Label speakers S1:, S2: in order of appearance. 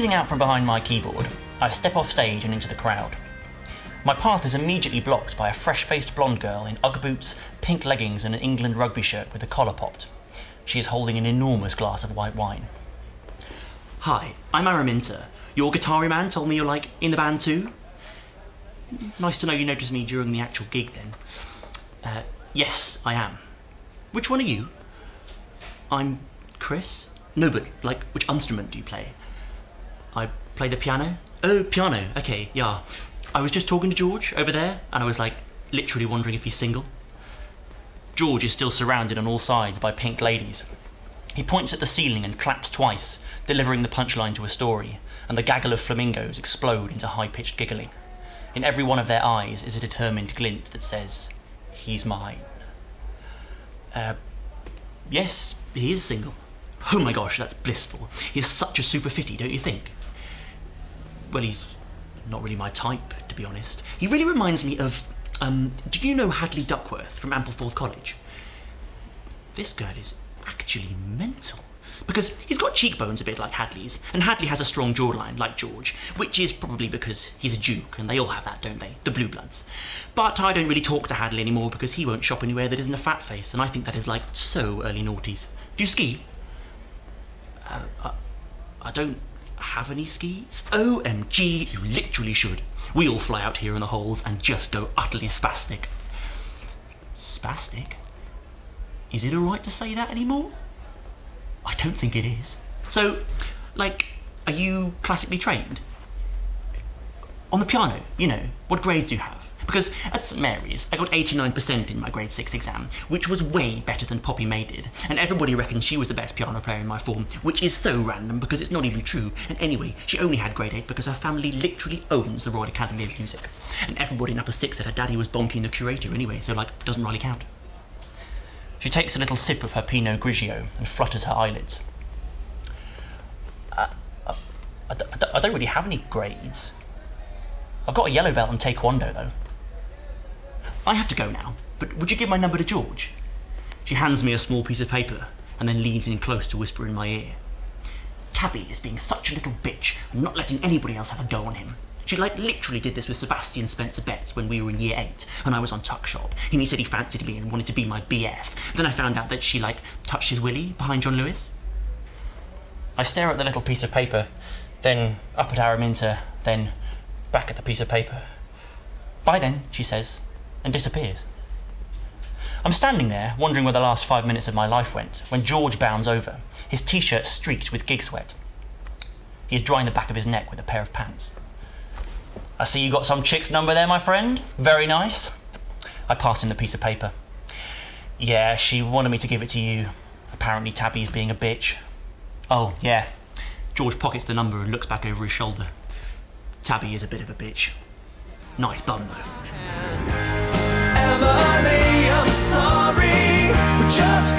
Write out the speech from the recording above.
S1: Squeezing out from behind my keyboard, I step off stage and into the crowd. My path is immediately blocked by a fresh-faced blonde girl in Ugg boots, pink leggings and an England rugby shirt with the collar popped. She is holding an enormous glass of white wine. "Hi, I'm Araminta. Your guitar man told me you're, like, in the band too?" "Nice to know you noticed me during the actual gig then." Yes, I am." "Which one are you?" "I'm Chris." "No, but, like, which instrument do you play?" "I play the piano." "Oh, piano, okay, yeah. I was just talking to George over there, and I was, like, literally wondering if he's single." George is still surrounded on all sides by pink ladies. He points at the ceiling and claps twice, delivering the punchline to a story, and the gaggle of flamingos explode into high-pitched giggling. In every one of their eyes is a determined glint that says, "He's mine." Yes, he is single. Oh my gosh, that's blissful. He's such a super fitty, don't you think? Well, he's not really my type, to be honest. He really reminds me of, do you know Hadley Duckworth from Ampleforth College? This girl is actually mental. Because he's got cheekbones a bit like Hadley's, and Hadley has a strong jawline like George, which is probably because he's a duke, and they all have that, don't they? The blue bloods. But I don't really talk to Hadley anymore because he won't shop anywhere that isn't a fat face, and I think that is, like, so early noughties. Do you ski? I don't have any skis. OMG, you literally should. We all fly out here in the holes and just go utterly spastic. Spastic? Is it alright to say that anymore? I don't think it is. So, like, are you classically trained? On the piano, you know, what grades do you have? Because at St Mary's, I got 89% in my grade 6 exam, which was way better than Poppy May did, and everybody reckons she was the best piano player in my form, which is so random because it's not even true, and anyway, she only had grade 8 because her family literally owns the Royal Academy of Music, and everybody in upper 6 said her daddy was bonking the curator anyway, so, like, doesn't really count. She takes a little sip of her Pinot Grigio and flutters her eyelids. I don't really have any grades. I've got a yellow belt in Taekwondo, though. I have to go now, but would you give my number to George? She hands me a small piece of paper and then leans in close to whisper in my ear. Tabby is being such a little bitch and not letting anybody else have a go on him. She, like, literally did this with Sebastian Spencer Betts when we were in year 8 and I was on tuck shop, and he said he fancied me and wanted to be my BF. Then I found out that she, like, touched his willy behind John Lewis. I stare at the little piece of paper, then up at Araminta, then back at the piece of paper. "Bye then," she says, and disappears. I'm standing there, wondering where the last 5 minutes of my life went, when George bounds over, his t-shirt streaked with gig sweat. He is drying the back of his neck with a pair of pants. "I see you got some chick's number there, my friend. Very nice." I pass him the piece of paper. "Yeah, she wanted me to give it to you. Apparently Tabby's being a bitch." "Oh, yeah." George pockets the number and looks back over his shoulder. "Tabby is a bit of a bitch. Nice bum, though." Emily, I'm sorry, we're just